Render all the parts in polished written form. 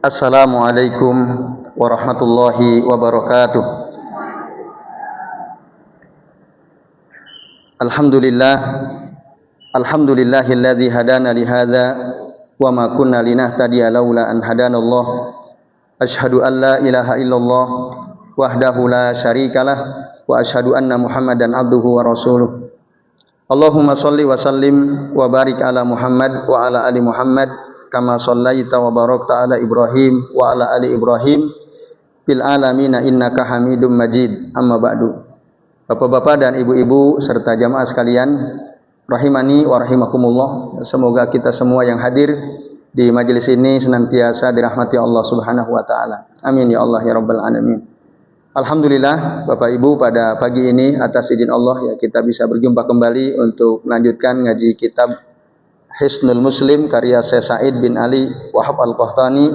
Assalamualaikum warahmatullahi wabarakatuh. Alhamdulillah, alhamdulillahilladzi hadana li hadza wa ma kunna linahtadiya laula an hadanallah. Asyhadu an la ilaha illallah wahdahu la syarikalah wa asyhadu anna Muhammadan abduhu wa rasuluh. Allahumma shalli wa sallim wa barik ala Muhammad wa ala ali Muhammad kama shallaita wa barakta ala Ibrahim wa ala ali Ibrahim fil alamin innaka Hamidum Majid. Amma ba'du. Bapak-bapak dan ibu-ibu serta jamaah sekalian, rahimani wa rahimakumullah. Semoga kita semua yang hadir di majelis ini senantiasa dirahmati Allah Subhanahu wa taala. Amin ya Allah ya rabbal alamin. Alhamdulillah Bapak Ibu, pada pagi ini atas izin Allah ya kita bisa berjumpa kembali untuk melanjutkan ngaji kitab Hisnul Muslim karya Syekh Sa'id bin Ali Wahab Al-Qahtani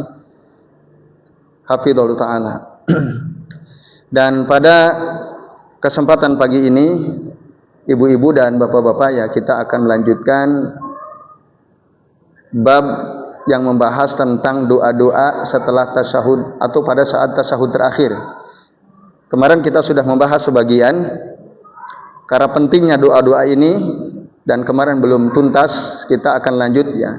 hafizallahu taala. Dan pada kesempatan pagi ini ibu-ibu dan bapak-bapak ya kita akan melanjutkan bab yang membahas tentang doa-doa setelah tasyahud atau pada saat tasyahud terakhir. Kemarin kita sudah membahas sebagian karena pentingnya doa-doa ini, dan kemarin belum tuntas, kita akan lanjut ya.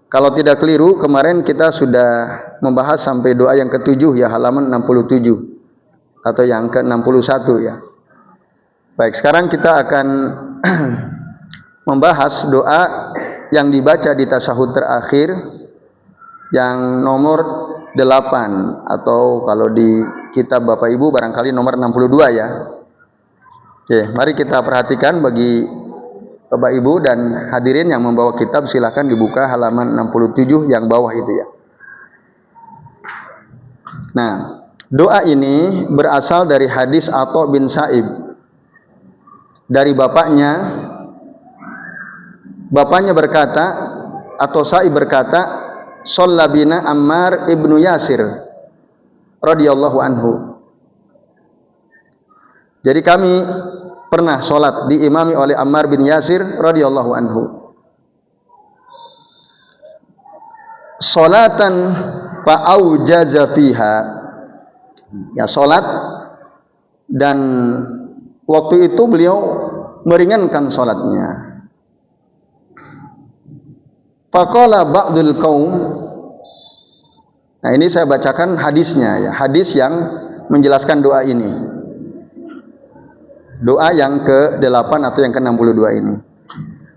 Kalau tidak keliru, kemarin kita sudah membahas sampai doa yang ke-7 ya, halaman 67 atau yang ke-61 ya. Baik, sekarang kita akan membahas doa yang dibaca di tasyahud terakhir yang nomor 8, atau kalau di kitab Bapak Ibu barangkali nomor 62 ya. Oke, mari kita perhatikan bagi Bapak Ibu dan hadirin yang membawa kitab, silakan dibuka halaman 67 yang bawah itu ya. Nah, doa ini berasal dari hadis Atha bin Sa'ib. Dari bapaknya berkata, atau Sa'ib berkata, shalla bina Ammar ibnu Yasir radhiyallahu anhu. Jadi kami pernah sholat diimami oleh Ammar bin Yasir radhiyallahu anhu. Sholatan fa'aujaza fiha. Ya, sholat dan waktu itu beliau meringankan sholatnya. Faqala ba'dul qaum. Nah, ini saya bacakan hadisnya ya, hadis yang menjelaskan doa ini. Doa yang ke-8 atau yang ke-62 ini.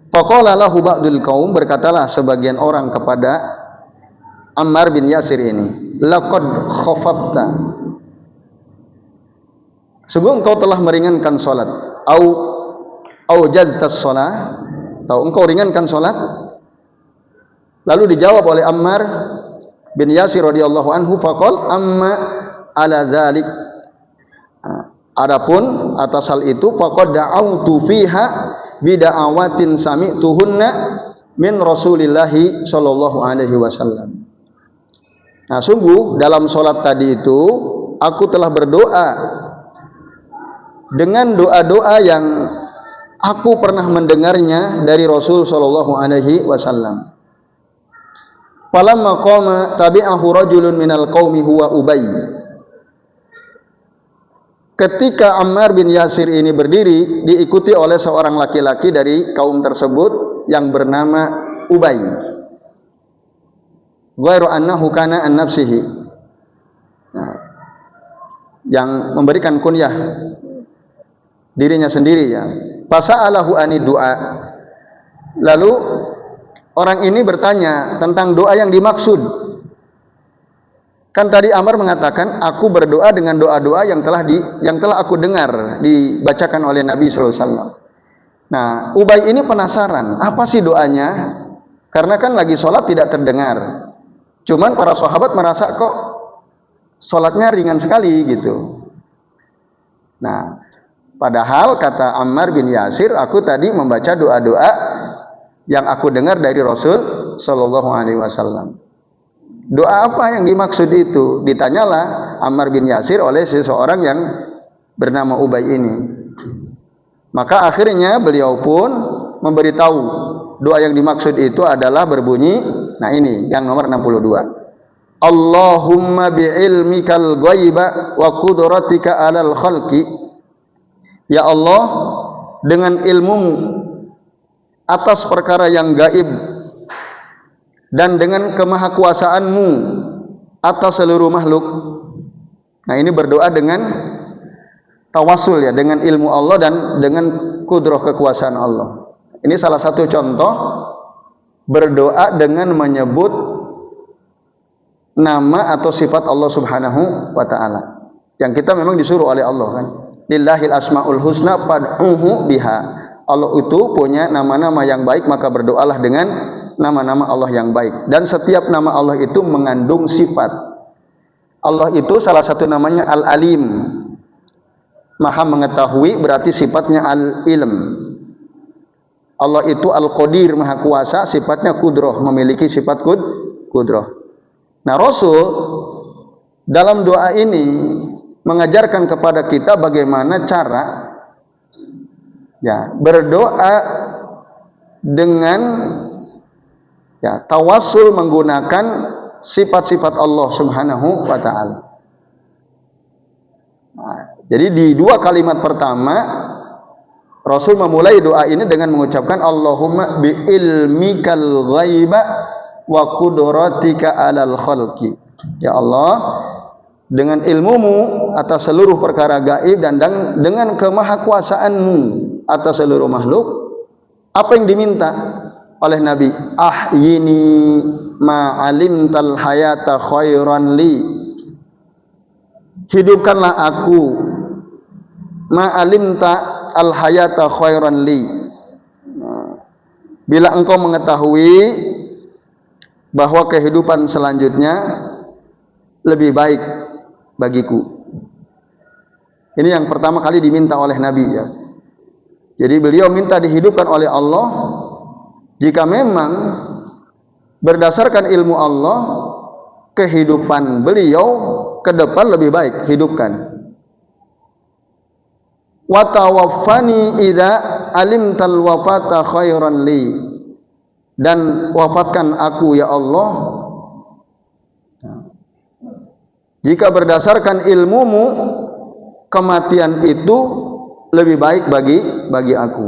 Faqala lahu ba'dul qaum, berkatalah sebagian orang kepada Ammar bin Yasir ini, laqad khafafta. Sungguh engkau telah meringankan salat. Au jaztas shalah, atau engkau ringankan salat. Lalu dijawab oleh Ammar bin Yasir radhiyallahu anhu, faqal amma ala dzalik. Adapun atas hal itu, faqad da'autu fiha bida'awatin sami'tuhunna min Rasulillahi sallallahu alaihi wasallam. Nah, sungguh dalam salat tadi itu aku telah berdoa dengan doa-doa yang aku pernah mendengarnya dari Rasul sallallahu alaihi wasallam. Falamma qama tabi'ahu rajulun minal qaumi huwa Ubay. Ketika Ammar bin Yasir ini berdiri, diikuti oleh seorang laki-laki dari kaum tersebut yang bernama Ubay. Ghairu annahu kana an nafsihi. Nah, yang memberikan kunyah dirinya sendiri ya. Fasa'alahu anid du'a. Lalu orang ini bertanya tentang doa yang dimaksud. Kan tadi Ammar mengatakan, aku berdoa dengan doa-doa yang telah aku dengar dibacakan oleh Nabi sallallahu alaihi wasallam. Nah, Ubay ini penasaran, apa sih doanya? Karena kan lagi sholat tidak terdengar. Cuman para sahabat merasa kok sholatnya ringan sekali gitu. Nah, padahal kata Ammar bin Yasir, aku tadi membaca doa-doa yang aku dengar dari Rasul sallallahu alaihi wasallam. Doa apa yang dimaksud itu? Ditanyalah Ammar bin Yasir oleh seseorang yang bernama Ubay ini. Maka akhirnya beliau pun memberitahu doa yang dimaksud itu adalah berbunyi, nah ini yang nomor 62. Allahumma bi'ilmikal ghaiba wa qudratika 'alal khalqi. Ya Allah, dengan ilmumu atas perkara yang gaib dan dengan kemahakuasaanmu atas seluruh makhluk. Nah, ini berdoa dengan tawassul ya, dengan ilmu Allah dan dengan kudrah kekuasaan Allah. Ini salah satu contoh berdoa dengan menyebut nama atau sifat Allah Subhanahu wa taala. Yang kita memang disuruh oleh Allah kan. Lillahil asmaul husna fad'uhu biha. Allah itu punya nama-nama yang baik, maka berdoalah dengan nama-nama Allah yang baik. Dan setiap nama Allah itu mengandung sifat. Allah itu salah satu namanya Al-Alim. Maha mengetahui, berarti sifatnya Al-Ilm. Allah itu Al-Qadir, Maha Kuasa, sifatnya Qudrah, memiliki sifat Qudrah. Nah, Rasul dalam doa ini mengajarkan kepada kita bagaimana cara ya berdoa dengan ya tawassul menggunakan sifat-sifat Allah Subhanahu wa taala. Nah, jadi di dua kalimat pertama Rasul memulai doa ini dengan mengucapkan Allahumma bi ilmikal ghaiba wa qudratika 'alal khalqi. Ya Allah, dengan ilmumu atas seluruh perkara gaib dan dengan kemahakuasaanmu atas seluruh makhluk, apa yang diminta oleh Nabi? Ahyini ma'alimtal hayata khairan li. Hidupkanlah aku ma'alimta al hayata khairan li. Bila engkau mengetahui bahwa kehidupan selanjutnya lebih baik bagiku. Ini yang pertama kali diminta oleh Nabi ya. Jadi beliau minta dihidupkan oleh Allah jika memang berdasarkan ilmu Allah kehidupan beliau ke depan lebih baik, hidupkan. Wa tawaffani idza alimtal wafata khairan li. Dan wafatkan aku ya Allah jika berdasarkan ilmumu kematian itu lebih baik bagi aku.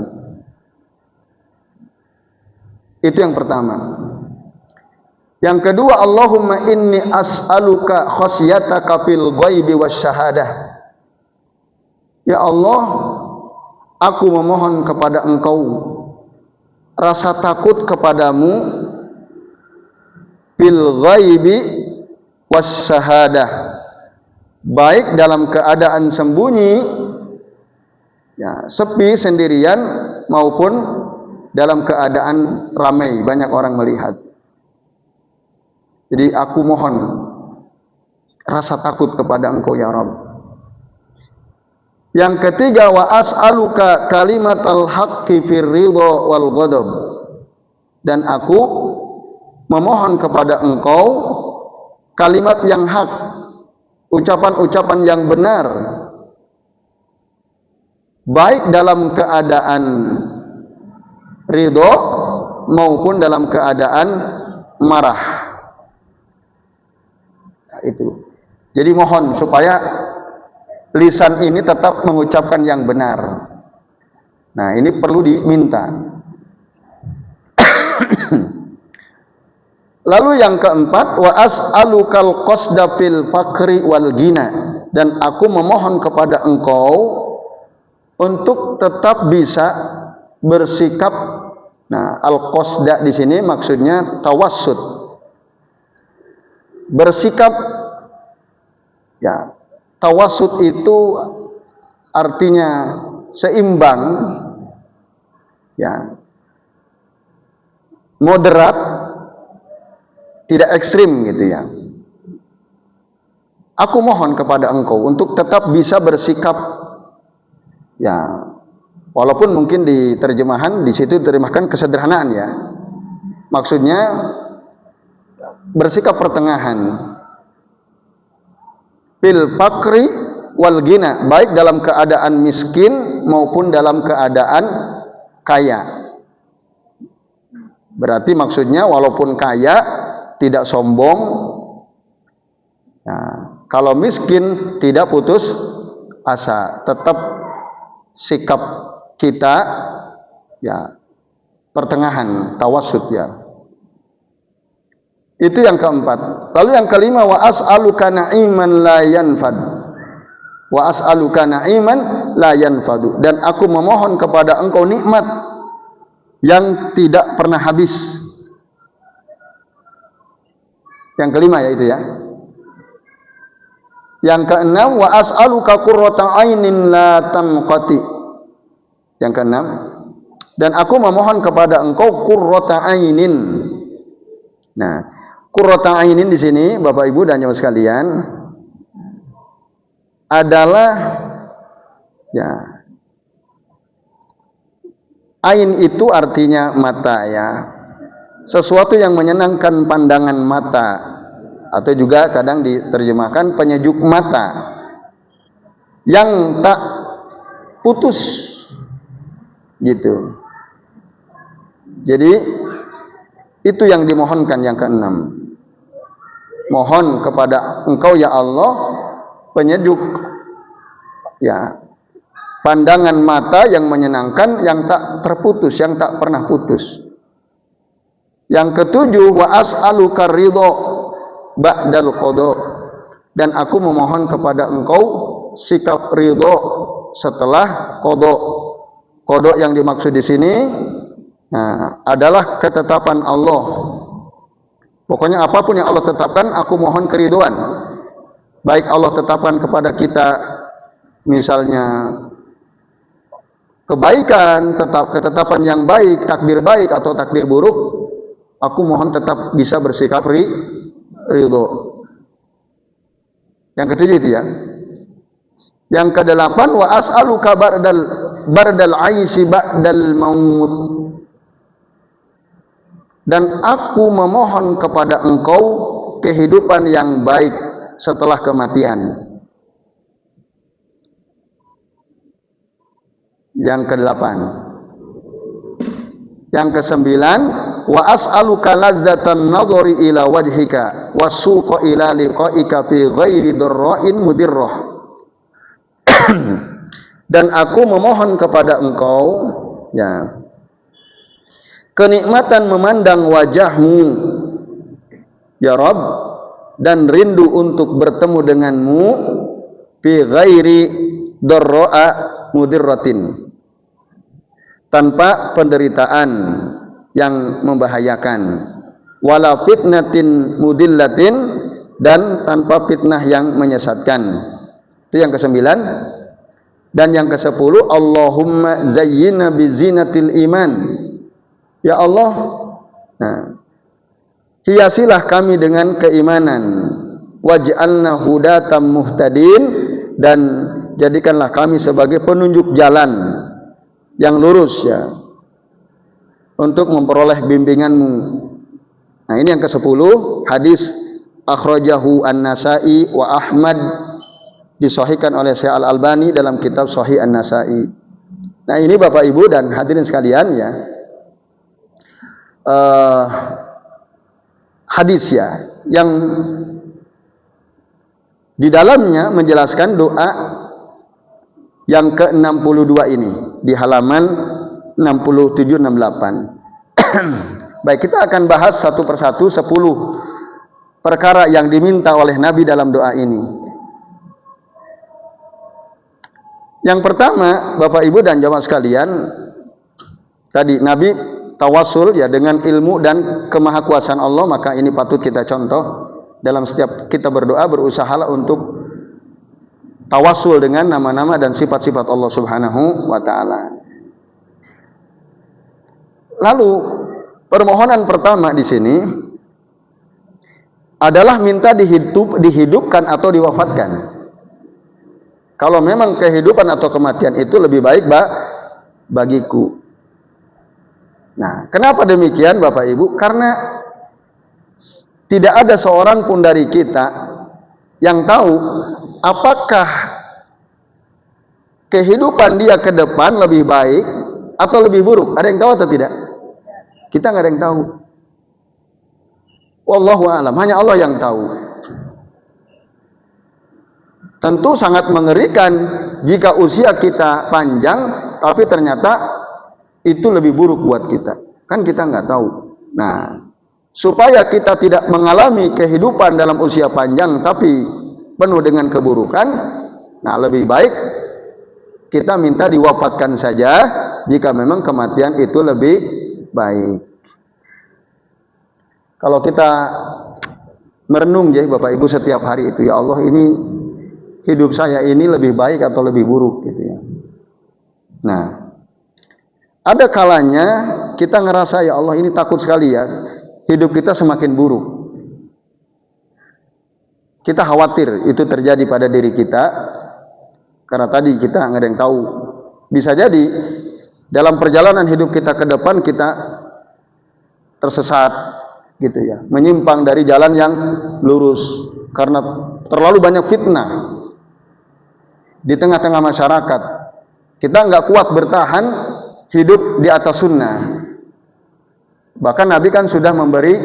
Itu yang pertama. Yang kedua, Allahumma inni as'aluka khasyataka fil ghaibi wasyahadah. Ya Allah, aku memohon kepada Engkau rasa takut kepadamu fil ghaibi wasyahadah, baik dalam keadaan sembunyi ya, sepi sendirian maupun dalam keadaan ramai banyak orang melihat. Jadi aku mohon rasa takut kepada Engkau ya Rabb. Yang ketiga, wa as'aluka kalimatal haqqi fir ridha wal ghadab. Dan aku memohon kepada Engkau kalimat yang hak, ucapan-ucapan yang benar, baik dalam keadaan ridho maupun dalam keadaan marah. Nah, itu. Jadi mohon supaya lisan ini tetap mengucapkan yang benar. Nah, ini perlu diminta. Lalu yang keempat, wa as'alukal qasda fil fakri wal gina. Dan aku memohon kepada Engkau untuk tetap bisa bersikap. Nah, al-qasda di sini maksudnya tawassut. Bersikap ya, tawassut itu artinya seimbang ya, moderat, tidak ekstrim gitu ya. Aku mohon kepada Engkau untuk tetap bisa bersikap ya, walaupun mungkin di terjemahan di situ diterjemahkan kesederhanaan ya. Maksudnya bersikap pertengahan. Fil fakri wal gina, baik dalam keadaan miskin maupun dalam keadaan kaya. Berarti maksudnya walaupun kaya tidak sombong, Nah, kalau miskin tidak putus asa, tetap sikap kita ya pertengahan, tawassut ya. Itu yang keempat. Lalu yang kelima, wa as'aluka na'iman la yanfad. Wa as'aluka na'iman la yanfadu. Dan aku memohon kepada engkau nikmat yang tidak pernah habis. Yang kelima ya itu ya. Yang keenam, wa as'aluka qurrata 'ainin la tanqati. Yang keenam, dan aku memohon kepada engkau qurrata 'ainin. Nah, qurrata 'ainin di sini Bapak Ibu dan jemaah sekalian adalah ya, ain itu artinya mata ya. Sesuatu yang menyenangkan pandangan mata, atau juga kadang diterjemahkan penyejuk mata yang tak putus gitu. Jadi itu yang dimohonkan yang keenam. Mohon kepada engkau ya Allah penyejuk ya pandangan mata yang menyenangkan, yang tak terputus, yang tak pernah putus. Yang ketujuh, wa as'aluka ridho ba'dal qada. Dan aku memohon kepada engkau sikap ridho setelah qada. Qada yang dimaksud di sini adalah ketetapan Allah. Pokoknya apapun yang Allah tetapkan, aku mohon keridhaan. Baik Allah tetapkan kepada kita misalnya kebaikan, ketetapan yang baik, takdir baik atau takdir buruk, aku mohon tetap bisa bersikap ridho. Yang ketujuh itu ya. Yang kedelapan, wa as'aluka bardal aisi ba'dal maut. Dan aku memohon kepada engkau kehidupan yang baik setelah kematian. Yang kedelapan. Yang kesembilan, wa as'aluka ladzatan nadhari ila wajhika wasuqa ila liqa'ika fi ghairi darra'in mudirrah. Dan aku memohon kepada engkau ya kenikmatan memandang wajahmu ya Rabb, dan rindu untuk bertemu denganmu fi ghairi darra'a mudirratin, tanpa penderitaan yang membahayakan, wala fitnatin mudillatin, dan tanpa fitnah yang menyesatkan. Itu yang kesembilan. Dan yang kesepuluh, Allahumma zayyina bizinatil iman. Ya Allah, hiasilah kami dengan keimanan. Waj'alna hudatam muhtadin, dan jadikanlah kami sebagai penunjuk jalan yang lurus ya, untuk memperoleh bimbinganmu. Nah ini yang ke-10, hadis akhrajahu An-Nasa'i wa Ahmad, disahihkan oleh Syekh Al-Albani dalam kitab Sahih An-Nasa'i. Nah ini Bapak Ibu dan hadirin sekalian ya, hadis ya, yang di dalamnya menjelaskan doa yang ke-62 ini di halaman 67-68. Baik, kita akan bahas satu persatu 10 perkara yang diminta oleh Nabi dalam doa ini. Yang pertama, Bapak Ibu dan jamaah sekalian, tadi Nabi tawassul ya dengan ilmu dan kemahakuasaan Allah, maka ini patut kita contoh dalam setiap kita berdoa. Berusahalah untuk tawassul dengan nama-nama dan sifat-sifat Allah Subhanahu wa taala. Lalu permohonan pertama di sini adalah minta dihidupkan atau diwafatkan. Kalau memang kehidupan atau kematian itu lebih baik bagiku. Nah, kenapa demikian Bapak Ibu? Karena tidak ada seorang pun dari kita yang tahu apakah kehidupan dia ke depan lebih baik atau lebih buruk. Ada yang tahu atau tidak? Kita nggak ada yang tahu. Wallahu a'lam, hanya Allah yang tahu. Tentu sangat mengerikan jika usia kita panjang, tapi ternyata itu lebih buruk buat kita. Kan kita nggak tahu. Nah, supaya kita tidak mengalami kehidupan dalam usia panjang tapi penuh dengan keburukan, nah lebih baik kita minta diwafatkan saja jika memang kematian itu lebih baik. Kalau kita merenung ya Bapak Ibu setiap hari itu, ya Allah, ini hidup saya ini lebih baik atau lebih buruk gitu ya. Nah, ada kalanya kita ngerasa, ya Allah, ini takut sekali ya, hidup kita semakin buruk. Kita khawatir itu terjadi pada diri kita, karena tadi kita nggak ada yang tahu. Bisa jadi dalam perjalanan hidup kita ke depan kita tersesat gitu ya, menyimpang dari jalan yang lurus karena terlalu banyak fitnah di tengah-tengah masyarakat. Kita nggak kuat bertahan hidup di atas sunnah. Bahkan Nabi kan sudah memberi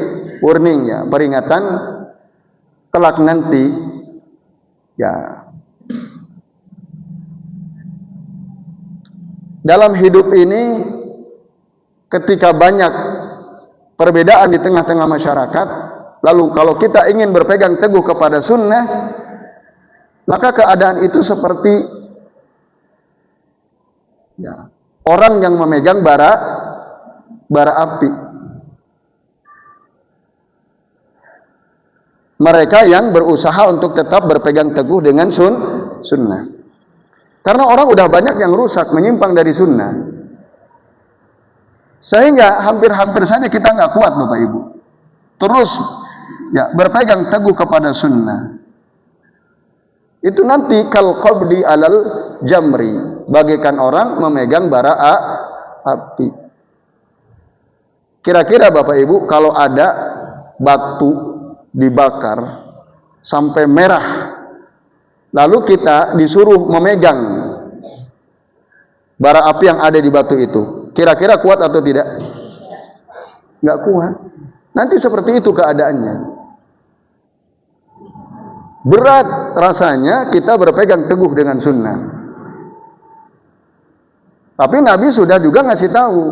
warning ya, peringatan kelak nanti ya, dalam hidup ini ketika banyak perbedaan di tengah-tengah masyarakat, lalu kalau kita ingin berpegang teguh kepada sunnah, maka keadaan itu seperti ya, orang yang memegang bara api. Mereka yang berusaha untuk tetap berpegang teguh dengan sunnah. Karena orang udah banyak yang rusak, menyimpang dari sunnah. Sehingga hampir-hampir saja kita nggak kuat Bapak Ibu. Terus ya berpegang teguh kepada sunnah. Itu nanti kal qabdi alal jamri, bagaikan orang memegang bara api. Kira-kira Bapak Ibu, kalau ada batu dibakar sampai merah, lalu kita disuruh memegang bara api yang ada di batu itu, kira-kira kuat atau tidak? Nggak kuat. Nanti seperti itu keadaannya. Berat rasanya kita berpegang teguh dengan sunnah. Tapi Nabi sudah juga ngasih tahu,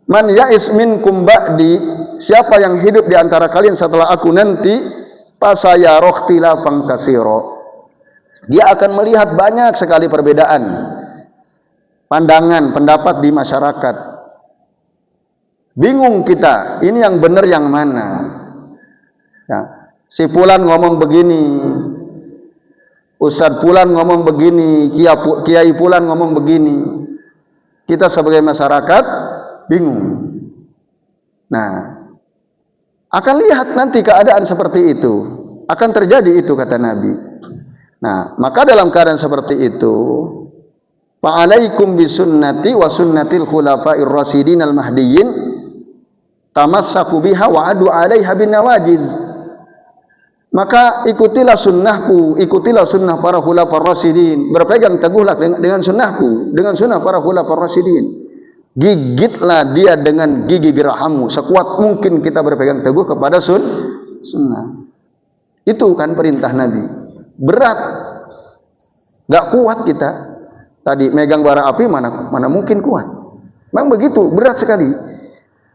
man ya'is minkum ba'di, siapa yang hidup di antara kalian setelah aku nanti, fasayara ikhtilafan katsira, dia akan melihat banyak sekali perbedaan pandangan, pendapat di masyarakat. Bingung kita, ini yang benar yang mana ya, si Fulan ngomong begini, Ustadz Fulan ngomong begini, Kiai Fulan ngomong begini. Kita sebagai masyarakat bingung. Nah, akan lihat nanti keadaan seperti itu, akan terjadi itu kata Nabi. Nah, maka dalam keadaan seperti itu, fa'alaikum bisunnati wa sunnatil khulafa'ir rasyidin al-mahdiyyin, tamassaku biha wa adu 'alaiha bin nawajiz. Maka ikutilah sunnahku, ikutilah sunnah para khulafar rasyidin, berpegang teguhlah dengan sunnahku, dengan sunnah para khulafar rasyidin. Gigitlah dia dengan gigi geraham, sekuat mungkin kita berpegang teguh kepada sunnah. Itu kan perintah Nabi. Berat, gak kuat kita. Tadi megang bara api mana mungkin kuat. Memang begitu, berat sekali.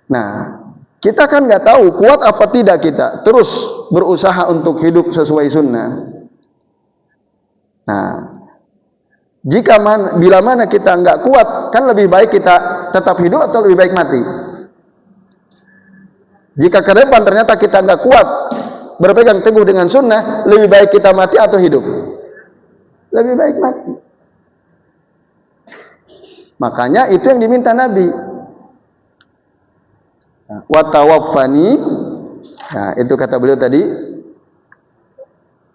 Nah, kita kan nggak tahu kuat apa tidak kita. Terus berusaha untuk hidup sesuai sunnah. Nah, bila mana kita nggak kuat, kan lebih baik kita tetap hidup atau lebih baik mati. Jika ke depan ternyata kita nggak kuat berpegang teguh dengan sunnah, lebih baik kita mati atau hidup? Lebih baik mati. Makanya itu yang diminta Nabi. Wa tawaffani, nah itu kata beliau tadi,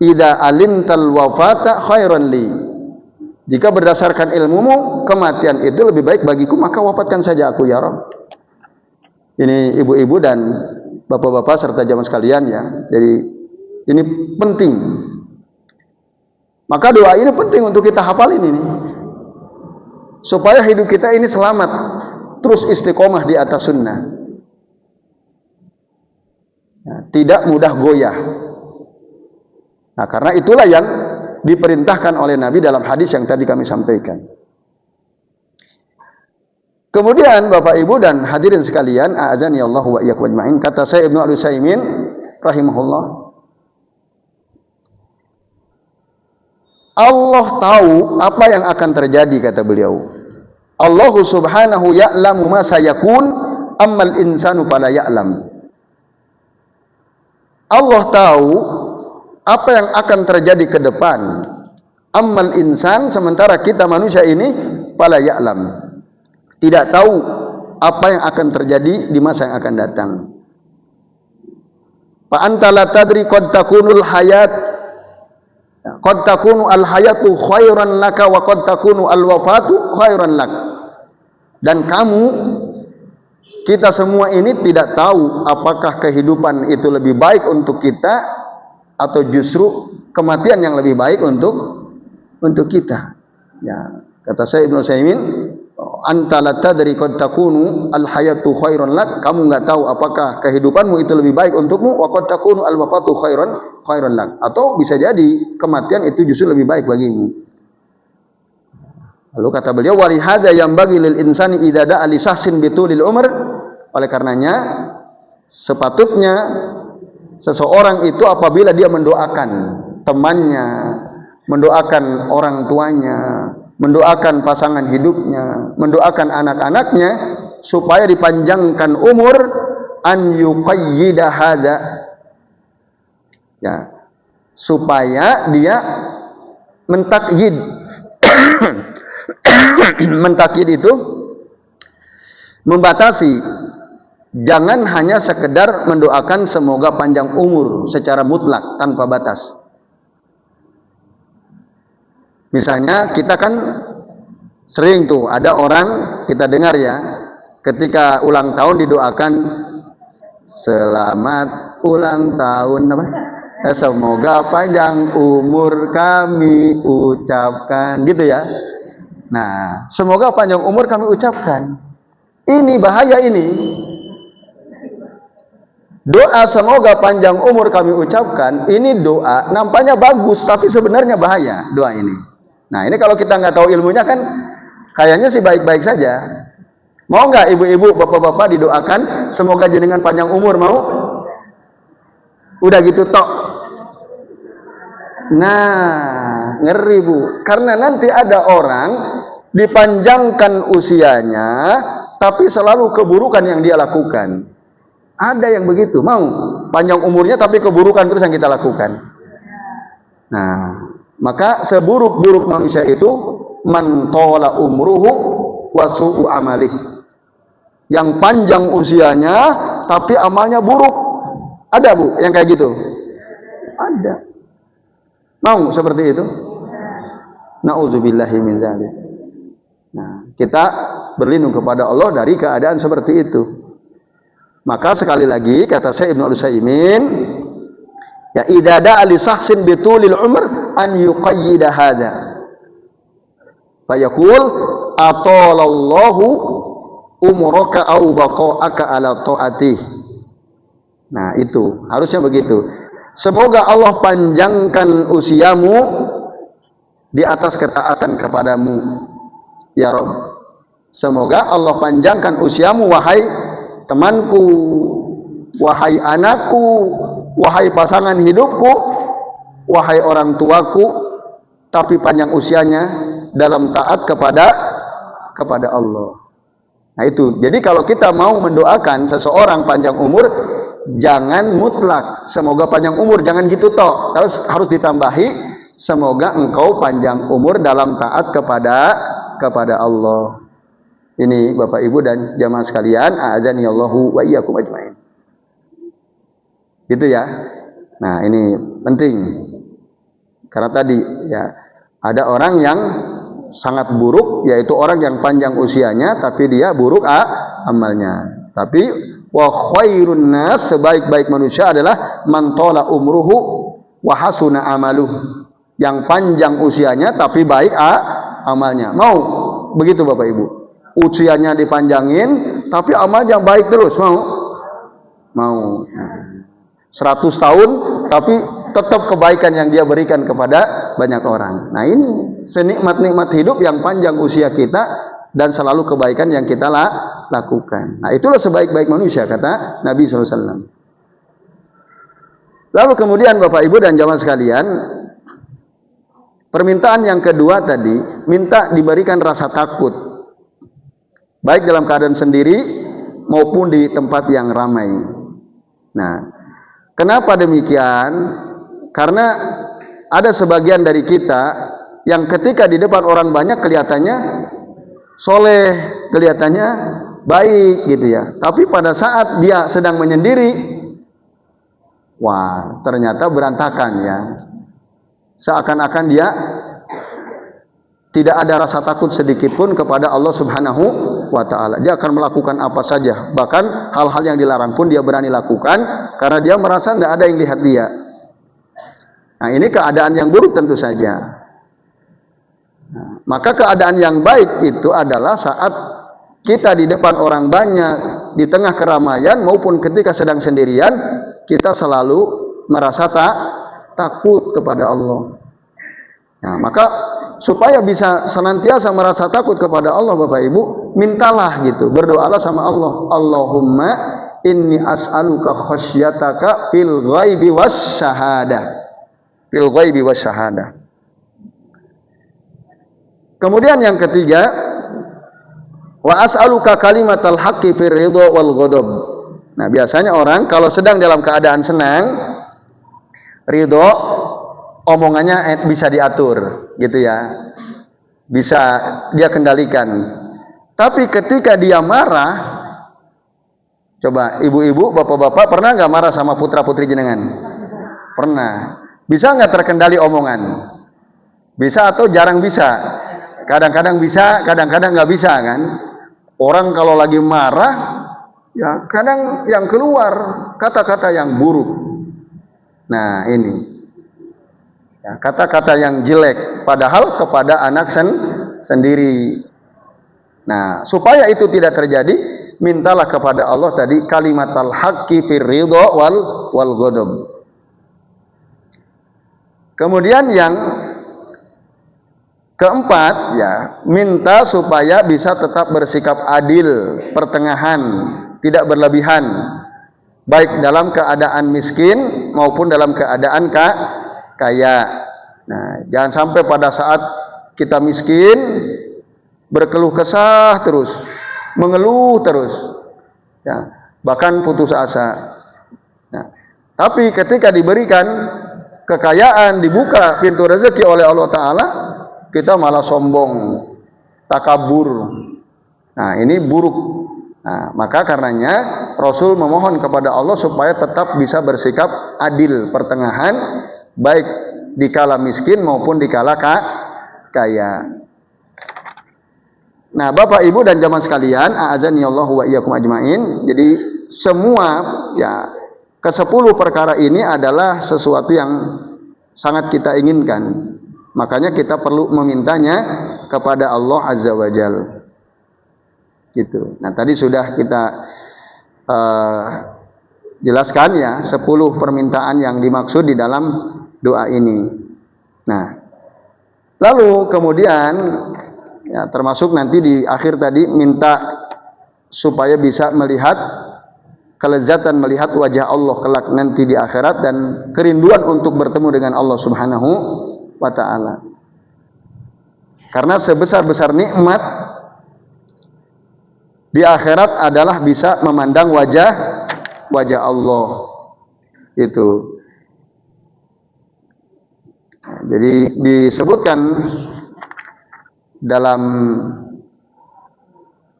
idza alimtal wafata khairan li, jika berdasarkan ilmumu kematian itu lebih baik bagiku, maka wafatkan saja aku ya Rabb. Ini ibu-ibu dan bapak-bapak serta jamaah sekalian ya, jadi ini penting. Maka doa ini penting untuk kita hafalin ini, supaya hidup kita ini selamat, terus istiqomah di atas sunnah. Tidak mudah goyah. Nah, karena itulah yang diperintahkan oleh Nabi dalam hadis yang tadi kami sampaikan. Kemudian Bapak Ibu dan hadirin sekalian, a'azani Allah wa iyyakum ajmain, kata saya Ibnu Al-Utsaimin rahimahullah, Allah tahu apa yang akan terjadi, kata beliau. Allah subhanahu ya'lamu ma sayakun ammal insanu fala ya'lam. Allah tahu apa yang akan terjadi ke depan. Ammal insan, sementara kita manusia ini fala ya'lam, tidak tahu apa yang akan terjadi di masa yang akan datang. Fa anta la tadri qad takunul hayat, qad takunu al hayatu khairan laka wa qad takunu al wafatu khairan lak. Dan kamu, kita semua ini tidak tahu apakah kehidupan itu lebih baik untuk kita atau justru kematian yang lebih baik untuk kita. Ya, kata saya Ibnu Utsaimin, anta la tadri qad takunu al hayatu khairan lak, kamu enggak tahu apakah kehidupanmu itu lebih baik untukmu, wa qad takunu al wafatu khairan lak, atau bisa jadi kematian itu justru lebih baik bagimu. Lalu kata beliau, wa li hadza yanbaghi lil insani idza da'a li sahsin bitulil umr, oleh karenanya sepatutnya seseorang itu apabila dia mendoakan temannya, mendoakan orang tuanya, mendoakan pasangan hidupnya, mendoakan anak-anaknya supaya dipanjangkan umur, an yuqayyida hadza, ya, supaya dia mentakyid. Mentakyid itu membatasi, jangan hanya sekedar mendoakan semoga panjang umur secara mutlak tanpa batas. Misalnya kita kan sering tuh ada orang kita dengar ya, ketika ulang tahun didoakan selamat ulang tahun apa? Semoga panjang umur kami ucapkan, gitu ya. Nah, semoga panjang umur kami ucapkan. Ini bahaya ini. Doa semoga panjang umur kami ucapkan, ini doa nampaknya bagus, tapi sebenarnya bahaya doa ini. Nah, ini kalau kita nggak tahu ilmunya kan kayaknya sih baik-baik saja. Mau nggak ibu-ibu, bapak-bapak didoakan semoga jenengan panjang umur, mau? Udah gitu tok. Nah, ngeri Bu, karena nanti ada orang dipanjangkan usianya tapi selalu keburukan yang dia lakukan. Ada yang begitu, mau panjang umurnya tapi keburukan terus yang kita lakukan. Nah, maka seburuk-buruk manusia itu man tola umruhu wa su'u amalih, yang panjang usianya tapi amalnya buruk. Ada Bu yang kayak gitu? Ada. Mau seperti itu? Na'udzubillahi min dzalik. Nah, kita berlindung kepada Allah dari keadaan seperti itu. Maka sekali lagi kata saya Ibnu Utsaimin, ya idza da'a li sahsin bitulil umr an yuqayyida hadza. Fa yaqul atalallahu umraka aw baqa'aka ala ta'atih. Nah, itu harusnya begitu. Semoga Allah panjangkan usiamu di atas ketaatan kepadamu, ya Rabb. Semoga Allah panjangkan usiamu, wahai temanku, wahai anakku, wahai pasangan hidupku, wahai orang tuaku, tapi panjang usianya dalam taat kepada Allah. Nah itu, jadi kalau kita mau mendoakan seseorang panjang umur, jangan mutlak semoga panjang umur, jangan gitu toh, harus ditambahi semoga engkau panjang umur dalam taat kepada Allah. Ini Bapak Ibu dan jamaah sekalian, a'adzani Allahu wa iyyakum ajmain. Gitu ya. Nah, ini penting. Karena tadi ya ada orang yang sangat buruk, yaitu orang yang panjang usianya tapi dia buruk amalnya. Tapi wa khairun nas, sebaik-baik manusia adalah man tola umruhu wa hasuna amaluh, yang panjang usianya tapi baik amalnya. Mau begitu Bapak Ibu? Usianya dipanjangin tapi amalnya baik terus, mau? 100 tahun tapi tetap kebaikan yang dia berikan kepada banyak orang. Nah, ini senikmat-nikmat hidup yang panjang usia kita dan selalu kebaikan yang kita lakukan. Nah, itulah sebaik-baik manusia, kata Nabi SAW. Lalu kemudian Bapak Ibu dan jamaah sekalian, permintaan yang kedua tadi, minta diberikan rasa takut, baik dalam keadaan sendiri maupun di tempat yang ramai. Nah, kenapa demikian? Karena ada sebagian dari kita yang ketika di depan orang banyak kelihatannya soleh, kelihatannya baik gitu ya. Tapi pada saat dia sedang menyendiri, wah, ternyata berantakan ya. Seakan-akan dia tidak ada rasa takut sedikit pun kepada Allah Subhanahu wa ta'ala. Dia akan melakukan apa saja, bahkan hal-hal yang dilarang pun dia berani lakukan karena dia merasa tidak ada yang lihat dia. Nah, ini keadaan yang buruk tentu saja. Nah, maka keadaan yang baik itu adalah saat kita di depan orang banyak, di tengah keramaian maupun ketika sedang sendirian, kita selalu merasa takut kepada Allah. Nah, maka supaya bisa senantiasa merasa takut kepada Allah, Bapak Ibu, mintalah gitu, berdoalah sama Allah. Allahumma inni as'aluka khasyataka fil ghaibi was syahadah. Fil ghaibi was syahadah. Kemudian yang ketiga, wa as'aluka kalimatal haqqi fir ridha wal ghadab. Nah, biasanya orang kalau sedang dalam keadaan senang, ridho, omongannya bisa diatur gitu ya, bisa dia kendalikan. Tapi ketika dia marah, coba ibu-ibu, bapak-bapak pernah nggak marah sama putra-putri jenengan? Pernah. Bisa nggak terkendali omongan? Bisa atau jarang bisa? Kadang-kadang bisa, kadang-kadang nggak bisa kan? Orang kalau lagi marah, ya kadang yang keluar kata-kata yang buruk. Nah, ini ya, kata-kata yang jelek, padahal kepada anak sendiri. Nah, supaya itu tidak terjadi, mintalah kepada Allah tadi kalimatal haqqi fir ridha wal ghadab. Kemudian yang keempat ya, minta supaya bisa tetap bersikap adil, pertengahan, tidak berlebihan, baik dalam keadaan miskin maupun dalam keadaan kaya. Nah, jangan sampai pada saat kita miskin berkeluh kesah terus, mengeluh terus, ya, bahkan putus asa. Nah, tapi ketika diberikan kekayaan, dibuka pintu rezeki oleh Allah Ta'ala, kita malah sombong, takabur. Nah, ini buruk. Nah, maka karenanya Rasul memohon kepada Allah supaya tetap bisa bersikap adil, pertengahan, baik dikala miskin maupun dikala kaya. Nah, Bapak Ibu dan jamaah sekalian, a'azani Allah wa iyyakum ajmain. Jadi semua ya ke-10 perkara ini adalah sesuatu yang sangat kita inginkan. Makanya kita perlu memintanya kepada Allah Azza wa Jalla. Gitu. Nah, tadi sudah kita jelaskan ya 10 permintaan yang dimaksud di dalam doa ini. Nah, lalu kemudian ya termasuk nanti di akhir tadi minta supaya bisa melihat kelezatan melihat wajah Allah kelak nanti di akhirat dan kerinduan untuk bertemu dengan Allah Subhanahu wa ta'ala. Karena sebesar-besar nikmat di akhirat adalah bisa memandang wajah Allah. Itu. Jadi disebutkan dalam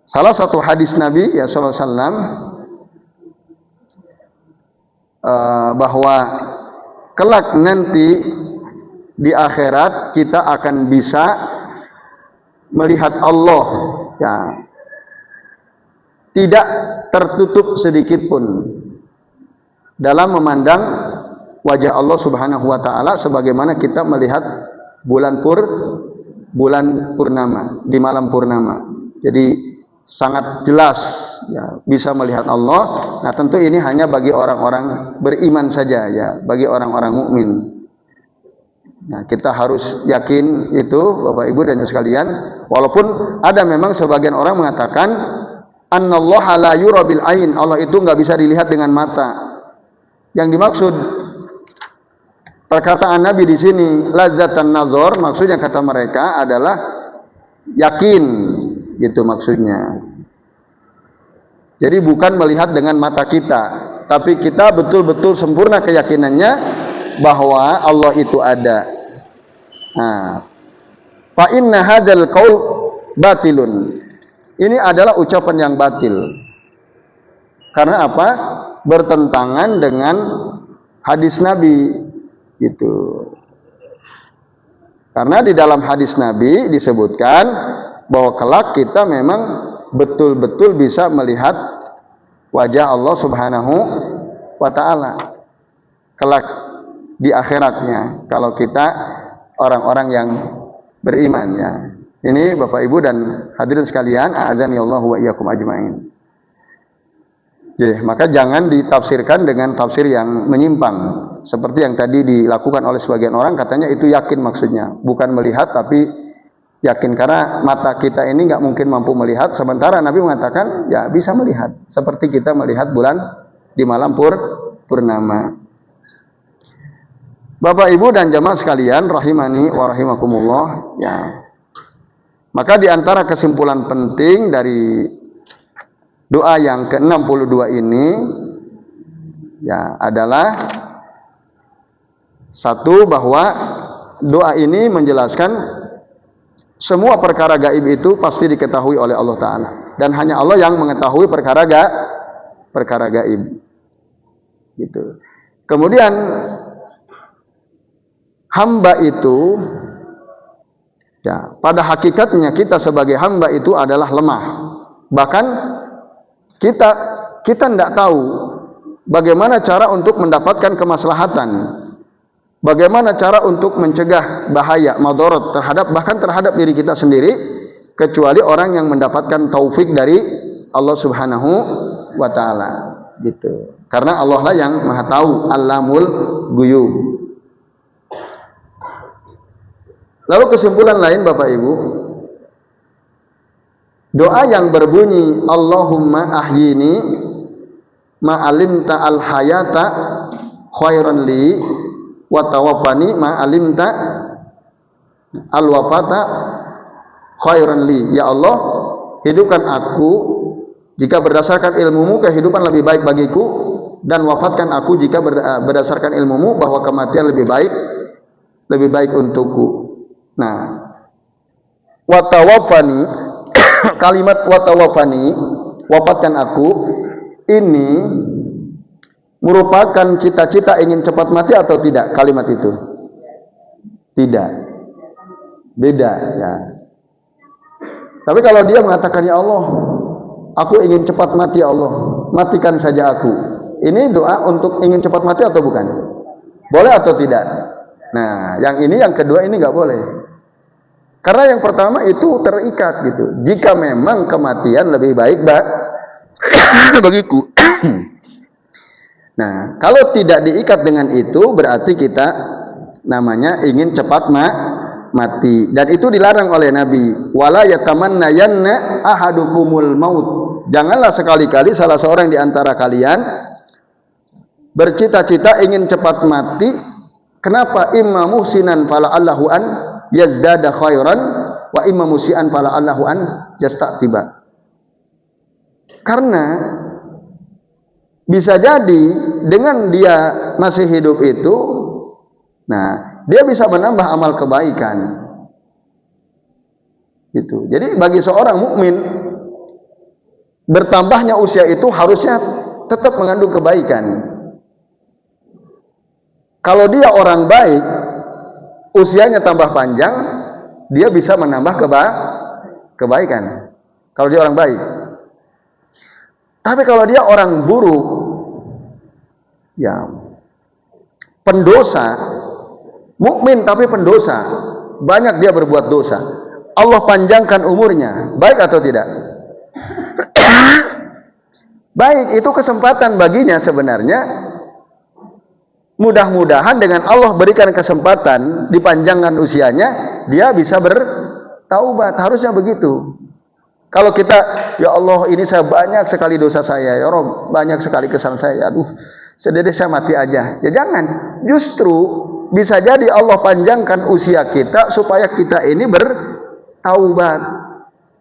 salah satu hadis Nabi ya sallallahu alaihi wasallam bahwa kelak nanti di akhirat kita akan bisa melihat Allah ya, tidak tertutup sedikit pun dalam memandang wajah Allah Subhanahu wa ta'ala sebagaimana kita melihat bulan purnama di malam purnama. Jadi sangat jelas ya, bisa melihat Allah. Nah, tentu ini hanya bagi orang-orang beriman saja ya, bagi orang-orang mukmin. Nah, kita harus yakin itu Bapak Ibu dan sekalian, walaupun ada memang sebagian orang mengatakan annallaha la yura bil ain, Allah itu enggak bisa dilihat dengan mata. Yang dimaksud perkataan Nabi di sini ladzatan nazar, maksudnya kata mereka adalah yakin, gitu maksudnya. Jadi bukan melihat dengan mata kita, tapi kita betul-betul sempurna keyakinannya bahwa Allah itu ada. Nah, fa inna hadzal qaul batilun. Ini adalah ucapan yang batil. Karena apa? Bertentangan dengan hadis Nabi, gitu. Karena di dalam hadis Nabi disebutkan bahwa kelak kita memang betul-betul bisa melihat wajah Allah Subhanahu wa ta'ala kelak di akhiratnya, kalau kita orang-orang yang beriman ya. Ini Bapak Ibu dan hadirin sekalian, a'adzani Allah wa iyyakum ajmain. Jadi, maka jangan ditafsirkan dengan tafsir yang menyimpang seperti yang tadi dilakukan oleh sebagian orang, katanya itu yakin maksudnya, bukan melihat tapi yakin, karena mata kita ini nggak mungkin mampu melihat, sementara Nabi mengatakan ya bisa melihat seperti kita melihat bulan di malam purnama. Bapak Ibu dan jamaah sekalian rahimani wa rahimakumullah ya. Maka di antara kesimpulan penting dari doa yang ke-62 ini ya adalah satu, bahwa doa ini menjelaskan semua perkara gaib itu pasti diketahui oleh Allah Ta'ala, dan hanya Allah yang mengetahui perkara gaib, gitu. Kemudian hamba itu ya, pada hakikatnya kita sebagai hamba itu adalah lemah. Bahkan kita tidak tahu bagaimana cara untuk mendapatkan kemaslahatan, bagaimana cara untuk mencegah bahaya, madarat bahkan terhadap diri kita sendiri, kecuali orang yang mendapatkan taufik dari Allah Subhanahu wa ta'ala, gitu. Karena Allah lah yang Maha tahu, Allamul Ghuyub. Lalu kesimpulan lain Bapak Ibu, doa yang berbunyi Allahumma ahyini ma'alimta al-hayata khairan li wa tawaffani ma'alimta al-wafata khairan li. Ya Allah, hidupkan aku jika berdasarkan ilmumu kehidupan lebih baik bagiku, dan wafatkan aku jika berdasarkan ilmumu bahwa kematian lebih baik untukku. Nah, watawafani, kalimat watawafani, wafatkan aku, ini merupakan cita-cita ingin cepat mati atau tidak kalimat itu? Tidak, beda ya. Tapi kalau dia mengatakan ya Allah, aku ingin cepat mati, ya Allah, matikan saja aku. Ini doa untuk ingin cepat mati atau bukan? Boleh atau tidak? Nah, yang ini, yang kedua ini nggak boleh. Karena yang pertama itu terikat gitu. Jika memang kematian lebih baik bagiku. Nah, kalau tidak diikat dengan itu, berarti kita namanya ingin cepat mati. Dan itu dilarang oleh Nabi. Wala yatamannayanna ahadukumul maut. Janganlah sekali-kali salah seorang di antara kalian bercita-cita ingin cepat mati. Kenapa? Imma muhsinan fala'allahu an yazdada khairan wa imma musian fala'allahu an yasta'tiba. Karena bisa jadi dengan dia masih hidup itu, nah, dia bisa menambah amal kebaikan. Gitu. Jadi bagi seorang mukmin, bertambahnya usia itu harusnya tetap mengandung kebaikan. Kalau dia orang baik, usianya tambah panjang, dia bisa menambah kebaikan. Kalau dia orang baik. Tapi kalau dia orang buruk, ya, pendosa, mukmin tapi pendosa, banyak dia berbuat dosa, Allah panjangkan umurnya, baik atau tidak? baik, itu kesempatan baginya sebenarnya. Mudah-mudahan dengan Allah berikan kesempatan, dipanjangkan usianya, dia bisa bertaubat. Harusnya begitu. Kalau kita, ya Allah, ini saya banyak sekali dosa saya, ya Allah, banyak sekali kesalahan saya, aduh, sedih saya mati aja. Ya jangan. Justru bisa jadi Allah panjangkan usia kita supaya kita ini bertaubat,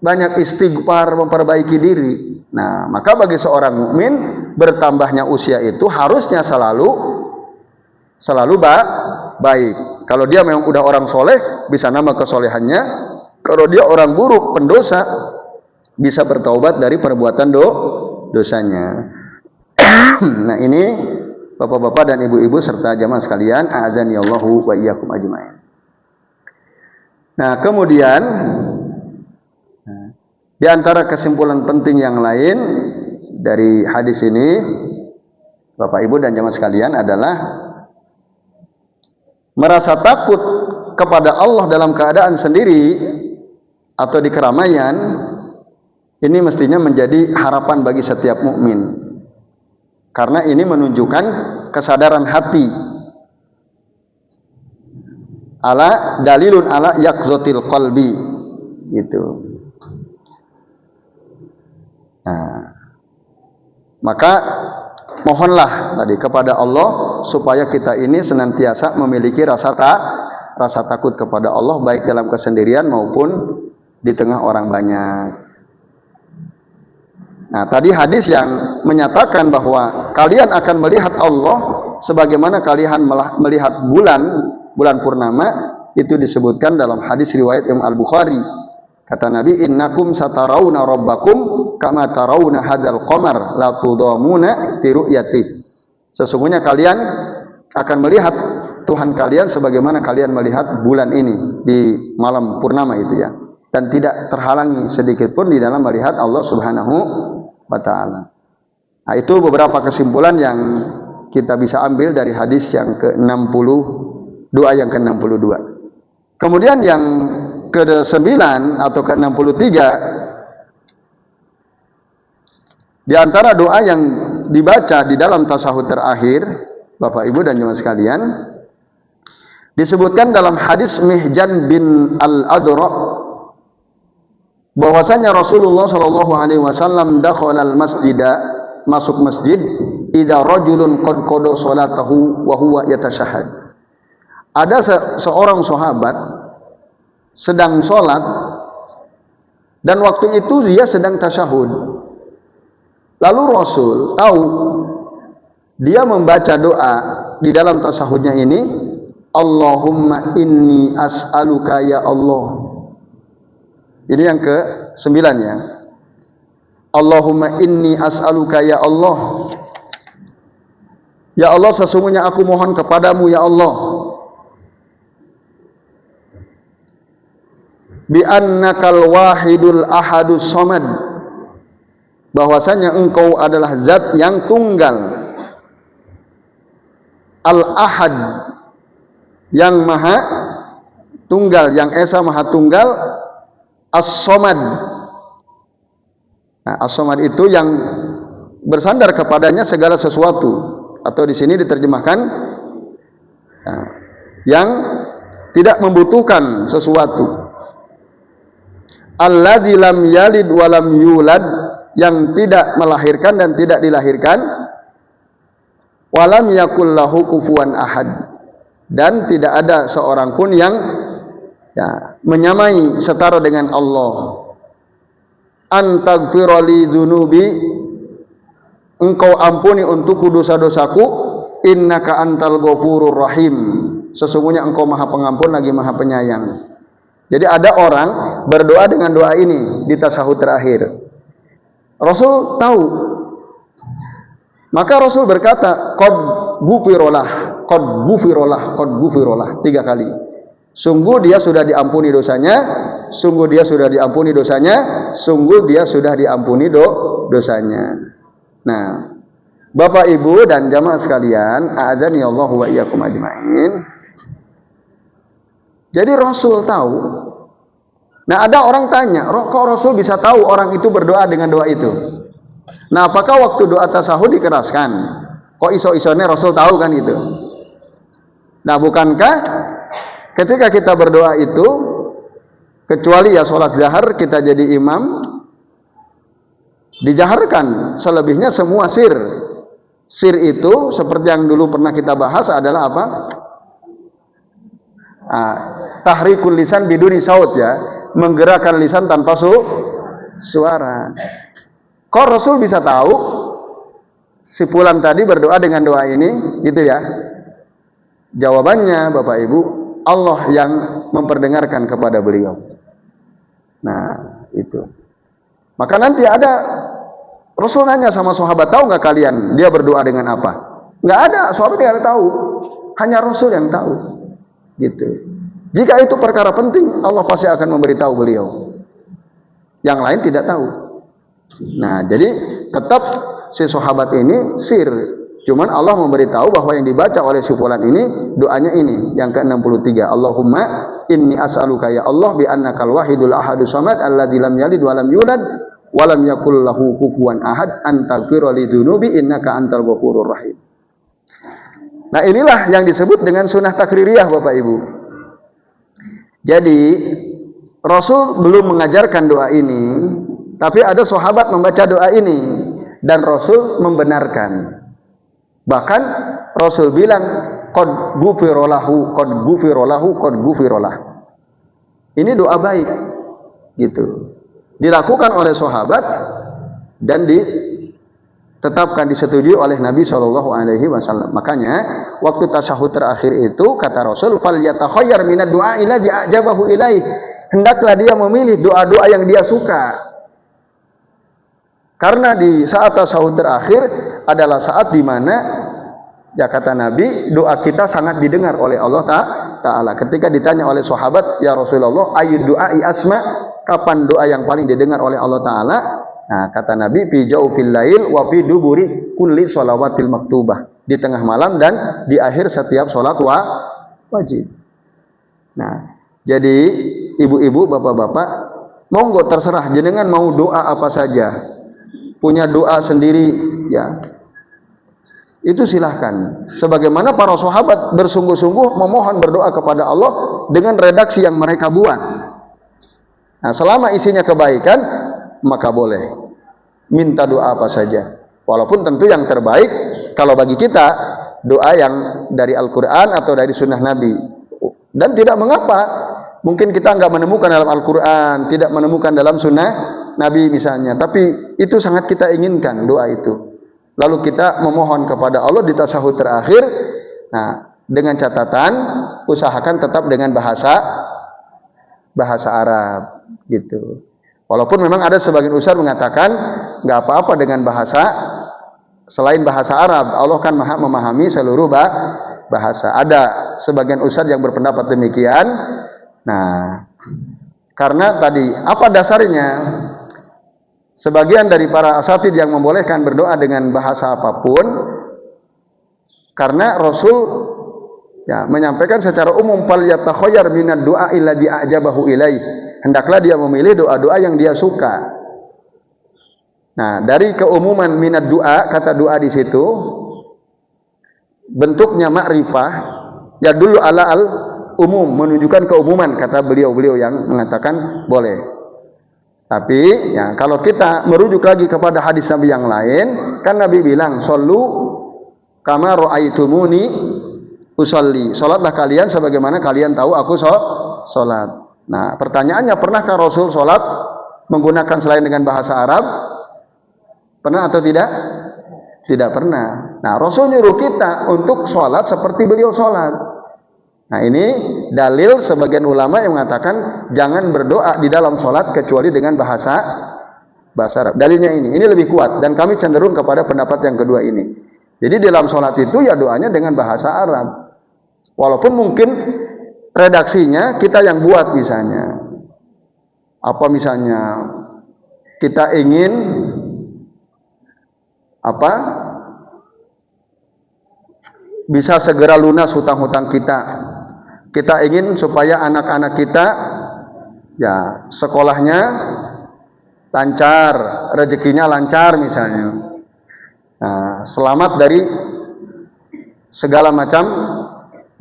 banyak istighfar, memperbaiki diri. Nah, maka bagi seorang mukmin bertambahnya usia itu harusnya selalu baik. Kalau dia memang udah orang soleh, bisa nambah kesolehannya. Kalau dia orang buruk, pendosa, bisa bertaubat dari perbuatan dosanya. Nah, ini bapak-bapak dan ibu-ibu serta jamaah sekalian, a'azanillahu wa iyyakum ajmain. Nah, kemudian di antara kesimpulan penting yang lain dari hadis ini, Bapak Ibu dan jamaah sekalian, adalah merasa takut kepada Allah dalam keadaan sendiri atau di keramaian, ini mestinya menjadi harapan bagi setiap mukmin, karena ini menunjukkan kesadaran hati. Ala dalilun ala yaqzatil qalbi, gitu. Nah, maka mohonlah tadi kepada Allah supaya kita ini senantiasa memiliki rasa takut kepada Allah, baik dalam kesendirian maupun di tengah orang banyak. Nah, tadi hadis yang menyatakan bahwa kalian akan melihat Allah sebagaimana kalian melihat bulan purnama, itu disebutkan dalam hadis riwayat Imam Al-Bukhari. Kata Nabi, innakum satarawna rabbakum kama tarawna hadzal qamar la tudamuna fi ru'yati. Sesungguhnya kalian akan melihat Tuhan kalian sebagaimana kalian melihat bulan ini di malam purnama itu ya, dan tidak terhalangi sedikit pun di dalam melihat Allah Subhanahu wa taala. Nah, itu beberapa kesimpulan yang kita bisa ambil dari hadis yang ke-60, doa yang ke-62. Kemudian yang ke-9 atau ke-63, di antara doa yang dibaca di dalam tasyahud terakhir, Bapak Ibu dan jemaah sekalian, disebutkan dalam hadis Mihjan bin Al-Adra bahwasanya Rasulullah sallallahu alaihi wasallam dakhala al-masjida, masuk masjid, idza rajulun qad qada salatahu wa huwa yatashahhad. Ada seorang sahabat sedang sholat dan waktu itu dia sedang tasyahud. Lalu Rasul tahu, dia membaca doa di dalam tasyahudnya ini, Allahumma inni as'aluka ya Allah. Ini yang ke-9 ya. Allahumma inni as'aluka ya Allah. Ya Allah, sesungguhnya aku mohon kepadamu ya Allah, bi annakal wahidul ahadus somad, bahwasanya engkau adalah zat yang tunggal, al-ahad, yang maha tunggal, yang esa maha tunggal, as-somad. Nah, as-somad itu yang bersandar kepadanya segala sesuatu, atau di sini diterjemahkan yang tidak membutuhkan sesuatu. Alladzi lam yalid wa lam yulad, yang tidak melahirkan dan tidak dilahirkan, walam yakul lahu kufuwan ahad, dan tidak ada seorang pun yang menyamai setara dengan Allah. Antaghfirali dzunubi, engkau ampuni untukku dosa-dosaku, innaka antal ghafurur rahim, sesungguhnya engkau maha pengampun lagi maha penyayang. Jadi ada orang berdoa dengan doa ini di tasyahud terakhir. Rasul tahu. Maka Rasul berkata, qad ghufirolah, qad ghufirolah, qad ghufirolah 3 kali. Sungguh dia sudah diampuni dosanya, sungguh dia sudah diampuni dosanya, sungguh dia sudah diampuni dosanya. Nah, Bapak Ibu dan jamaah sekalian, a'adzani Allah wa iyyakum ajmain. Jadi Rasul tahu. Nah, ada orang tanya, kok Rasul bisa tahu orang itu berdoa dengan doa itu? Nah, apakah waktu doa tasahud dikeraskan? Kok iso-isone Rasul tahu kan itu? Nah, bukankah ketika kita berdoa itu, kecuali ya sholat zahar kita jadi imam, dijaharkan, selebihnya semua sir. Sir itu seperti yang dulu pernah kita bahas adalah apa? Tahrikul lisan biduni saut, ya, menggerakkan lisan tanpa suara. Kok Rasul bisa tahu si fulan tadi berdoa dengan doa ini, gitu ya? Jawabannya, Bapak Ibu, Allah yang memperdengarkan kepada beliau. Nah, itu. Maka nanti ada Rasul nanya sama sahabat, tahu nggak kalian dia berdoa dengan apa? Nggak ada, sahabat nggak ada tahu. Hanya Rasul yang tahu. Gitu. Jika itu perkara penting, Allah pasti akan memberitahu beliau. Yang lain tidak tahu. Nah, jadi tetap si sahabat ini sir. Cuman Allah memberitahu bahwa yang dibaca oleh si fulan ini doanya ini yang ke-63. Allahumma inni as'aluka ya Allah bi annakal wahidul ahadus samad alladzi lam yalid wa lam yulad wa lam yakul lahu kufuwan ahad an taghfira li dzunubi innaka antal ghafurur rahim. Nah, inilah yang disebut dengan sunnah takririyah, Bapak Ibu. Jadi Rasul belum mengajarkan doa ini, tapi ada sahabat membaca doa ini dan Rasul membenarkan. Bahkan Rasul bilang qad ghufira lahu, qad ghufira lahu, qad ghufira lah. Ini doa baik gitu. Dilakukan oleh sahabat dan ditetapkan, disetujui oleh Nabi SAW. Makanya waktu tasyahud terakhir itu kata Rasul, fal yatakhayyar minad du'a ila ja'jabahu ilaih. Hendaklah dia memilih doa-doa yang dia suka. Karena di saat tasyahud terakhir adalah saat di mana, ya kata Nabi, doa kita sangat didengar oleh Allah Ta'ala. Ketika ditanya oleh sahabat, ya Rasulullah, ayyud du'ai asma, kapan doa yang paling didengar oleh Allah Ta'ala? Nah, kata Nabi, fi jawfil lail wa fi duburi kulli shalawatil maktubah. Di tengah malam dan di akhir setiap sholat wajib. Nah, jadi ibu-ibu, bapak-bapak, monggo terserah jenengan mau doa apa saja. Punya doa sendiri, ya, itu silahkan. Sebagaimana para sahabat bersungguh-sungguh memohon berdoa kepada Allah dengan redaksi yang mereka buat. Nah, selama isinya kebaikan, maka boleh minta doa apa saja. Walaupun tentu yang terbaik kalau bagi kita doa yang dari Al-Quran atau dari Sunnah Nabi. Dan tidak mengapa, mungkin kita nggak menemukan dalam Al-Quran, tidak menemukan dalam Sunnah Nabi misalnya, tapi itu sangat kita inginkan doa itu. Lalu kita memohon kepada Allah di tasyahud terakhir. Nah, dengan catatan usahakan tetap dengan bahasa Arab gitu. Walaupun memang ada sebagian ustaz mengatakan nggak apa-apa dengan bahasa selain bahasa Arab. Allah kan Maha memahami seluruh bahasa. Ada sebagian ustaz yang berpendapat demikian. Nah, karena tadi apa dasarnya? Sebagian dari para asatidz yang membolehkan berdoa dengan bahasa apapun, karena Rasul, ya, menyampaikan secara umum, fal yatakhayyar minad du'a alladzi a'jabahu ilaih. Hendaklah dia memilih doa-doa yang dia suka. Nah, dari keumuman minad du'a, kata doa di situ bentuknya ma'rifah, ya dulu ala al umum, menunjukkan keumuman, kata beliau-beliau yang mengatakan boleh. Tapi ya, kalau kita merujuk lagi kepada hadis Nabi yang lain, kan Nabi bilang, "Shollu kama ra'aitumuni usolli." Salatlah kalian sebagaimana kalian tahu aku salat. Nah, pertanyaannya, pernahkah Rasul salat menggunakan selain dengan bahasa Arab? Pernah atau tidak? Tidak pernah. Nah, Rasul nyuruh kita untuk salat seperti beliau salat. Nah, ini dalil sebagian ulama yang mengatakan jangan berdoa di dalam sholat kecuali dengan bahasa Arab. Dalilnya ini lebih kuat dan kami cenderung kepada pendapat yang kedua ini. Jadi dalam sholat itu ya doanya dengan bahasa Arab. Walaupun mungkin redaksinya kita yang buat misalnya. Apa misalnya kita ingin bisa segera lunas hutang-hutang kita. Kita ingin supaya anak-anak kita ya sekolahnya lancar, rezekinya lancar misalnya. selamat dari segala macam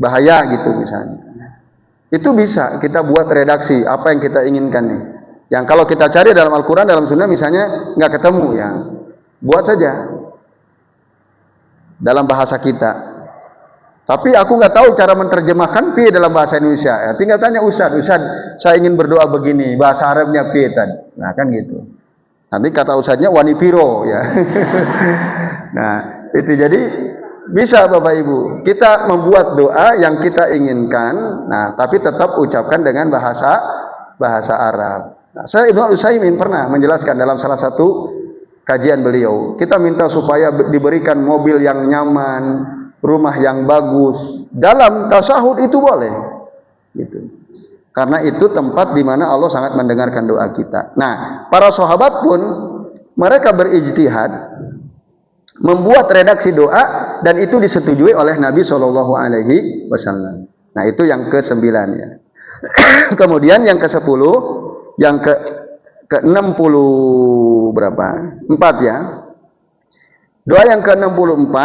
bahaya gitu misalnya. Itu bisa kita buat redaksi apa yang kita inginkan nih. Yang kalau kita cari dalam Al-Quran, dalam Sunnah misalnya nggak ketemu ya, buat saja dalam bahasa kita. Tapi aku nggak tahu cara menerjemahkan pi dalam bahasa Indonesia. Ya, tinggal tanya Ustaz, saya ingin berdoa begini, bahasa Arabnya pi tadi. Nah kan gitu. Nanti kata Ustaznya wanipiro ya. Nah itu jadi bisa Bapak Ibu, kita membuat doa yang kita inginkan, nah tapi tetap ucapkan dengan bahasa Arab. Nah, saya Ibnu Utsaimin pernah menjelaskan dalam salah satu kajian beliau, kita minta supaya diberikan mobil yang nyaman, rumah yang bagus. Dalam tasyahud itu boleh, gitu. Karena itu tempat di mana Allah sangat mendengarkan doa kita. Nah, para sahabat pun mereka berijtihad membuat redaksi doa dan itu disetujui oleh Nabi Shallallahu Alaihi Wasallam. Nah, itu yang ke-9 ya. Kemudian yang ke-10, yang ke-60 berapa? 4 ya. Doa yang ke-64,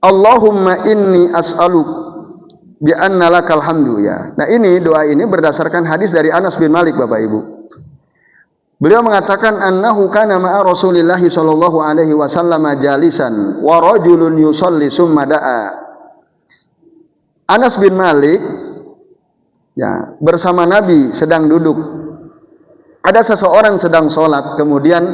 Allahumma inni as'aluk bi anna lakal hamdu ya. Nah, ini doa ini berdasarkan hadis dari Anas bin Malik Bapak Ibu. Beliau mengatakan annahu kana ma'a Rasulillah sallallahu alaihi wasallam jalisan wa rajulun yusalli summa da'a. Anas bin Malik ya, bersama Nabi sedang duduk. Ada seseorang sedang sholat, kemudian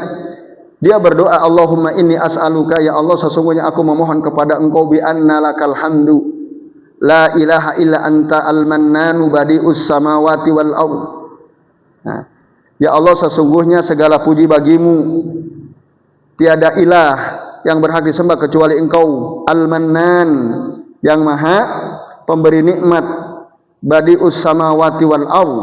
dia berdoa, Allahumma inni as'aluka ya Allah, sesungguhnya aku memohon kepada Engkau bi anna lakal hamdu la ilaha illa anta al-mannanu badi'us samawati wal ardh. Nah, ya Allah, sesungguhnya segala puji bagimu, tiada ilah yang berhak disembah kecuali Engkau, Al-Mannan, yang maha pemberi nikmat, Badi'us samawati wal ardh,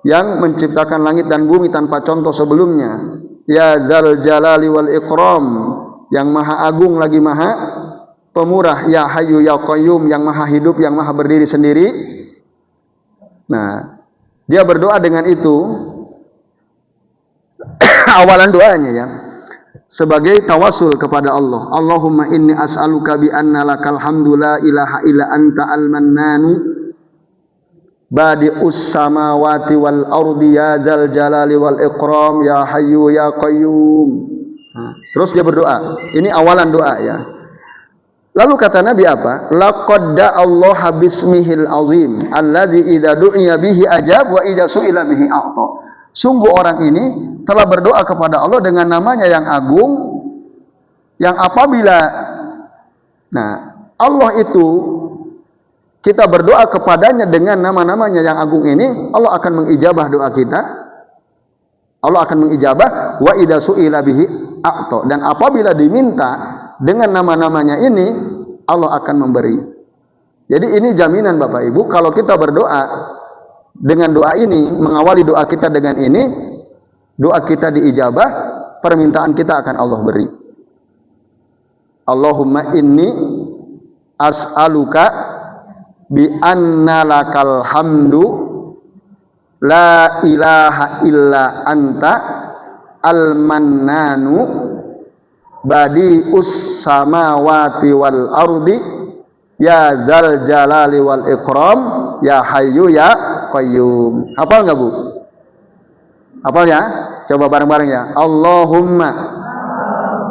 yang menciptakan langit dan bumi tanpa contoh sebelumnya, Ya Dzal Jalali wal Ikram, yang maha agung lagi maha pemurah, Ya Hayyu Ya Qayyum, yang maha hidup, yang maha berdiri sendiri. Nah, dia berdoa dengan itu. Awalan doanya ya, sebagai tawasul kepada Allah. Allahumma inni as'aluka bi anna lakal hamdu la ilaha illa anta al-mannanu badi'us samawati wal ardi ya dzal jalali wal ikram ya hayyu ya qayyum. Nah, terus dia berdoa. Ini awalan doa ya. Lalu kata Nabi apa? Laqad da'allaha bismihil azim alladzi idza du'iya bihi ajab wa idza su'ila bihi a'ta. Sungguh orang ini telah berdoa kepada Allah dengan namanya yang agung, yang apabila Allah itu kita berdoa kepadanya dengan nama-namanya yang agung ini, Allah akan mengijabah doa kita. Allah akan mengijabah wa idza su'ila bihi a'ta, dan apabila diminta dengan nama-namanya ini, Allah akan memberi. Jadi ini jaminan Bapak Ibu, kalau kita berdoa dengan doa ini, mengawali doa kita dengan ini, doa kita diijabah, permintaan kita akan Allah beri. Allahumma inni as'aluka bi anna lakal hamdu la ilaha illa anta al-mannanu badi'us samawati wal ardi ya dzal jalali wal ikram ya hayyu ya qayyum. Hafal enggak Bu? Hafal ya? Coba bareng-bareng ya. Allahumma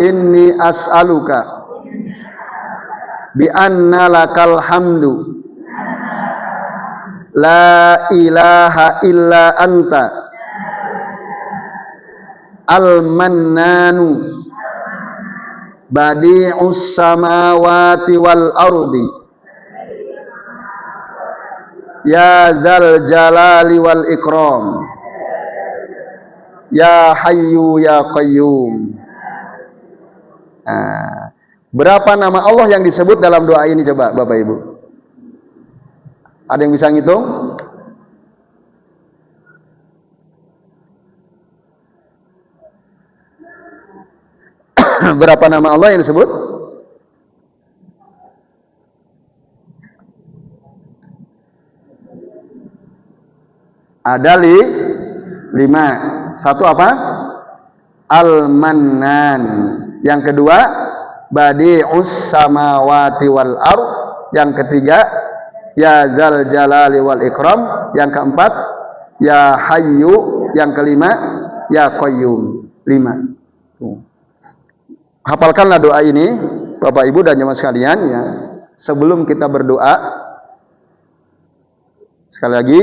inni as'aluka bi anna lakal hamdu la ilaha illa anta al-mannanu badi'us samawati wal ardi ya dzal jalali wal ikram ya hayyu ya qayyum. Nah, berapa nama Allah yang disebut dalam doa ini coba Bapak Ibu? Ada yang bisa ngitung? Berapa nama Allah yang disebut? Ada 5. Satu apa? Al-Mannan. Yang kedua, badi'us samawati wal ard. Yang ketiga, ya zal jalali wal ikram. Yang keempat, ya hayyu. Yang kelima, ya qayyum. 5. Hafalkanlah doa ini, Bapak Ibu dan jemaah sekalian ya. Sebelum kita berdoa, sekali lagi,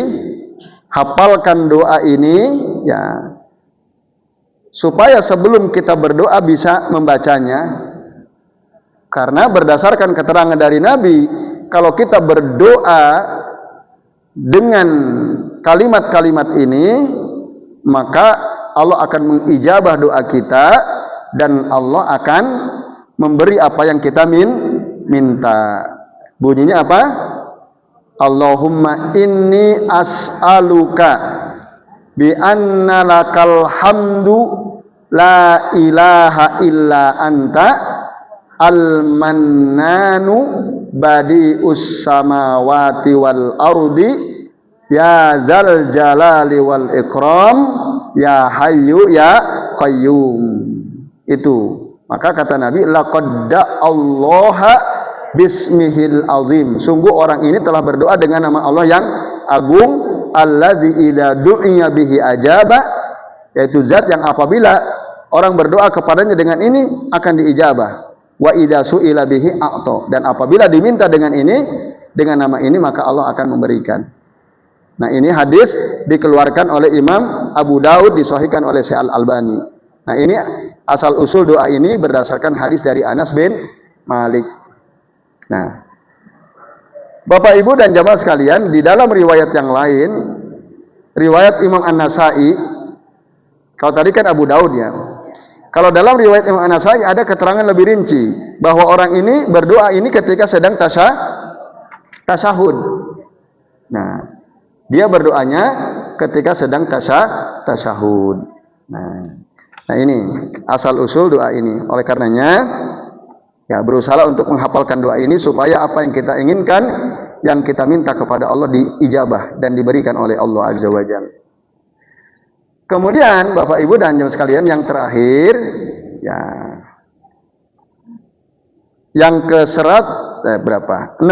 hafalkan doa ini ya, supaya sebelum kita berdoa bisa membacanya. Karena berdasarkan keterangan dari Nabi, kalau kita berdoa dengan kalimat-kalimat ini, maka Allah akan mengijabah doa kita dan Allah akan memberi apa yang kita minta. Bunyinya apa? Allahumma inni as'aluka bi anna lakal hamdu la ilaha illa anta al-mannanu badi'us samawati wal ardi ya dzal jalali wal ikram ya hayyu ya qayyum. Itu. Maka kata Nabi, laqad da'allaha bismihil azim. Sungguh orang ini telah berdoa dengan nama Allah yang agung, alladzi idza du'iya bihi ajaba, yaitu zat yang apabila orang berdoa kepadanya dengan ini akan diijabah. Wa idza su'ila bihi a'ta, dan apabila diminta dengan ini, dengan nama ini, maka Allah akan memberikan. Nah, ini hadis dikeluarkan oleh Imam Abu Daud, disahihkan oleh Syekh Al-Albani. Nah, ini asal usul doa ini berdasarkan hadis dari Anas bin Malik. Nah, Bapak Ibu dan jamaah sekalian, di dalam riwayat yang lain, riwayat Imam An-Nasai, kalau tadi kan Abu Daud ya. Kalau dalam riwayat Imam An-Nasai ada keterangan lebih rinci bahwa orang ini berdoa ini ketika sedang tasyahud. Nah, dia berdoanya ketika sedang tasyahud. Nah, ini asal usul doa ini. Oleh karenanya, ya berusaha untuk menghafalkan doa ini supaya apa yang kita inginkan, yang kita minta kepada Allah diijabah dan diberikan oleh Allah Azza wa Jalla. Kemudian Bapak Ibu dan jemaah sekalian, yang terakhir ya, yang ke serat berapa? 65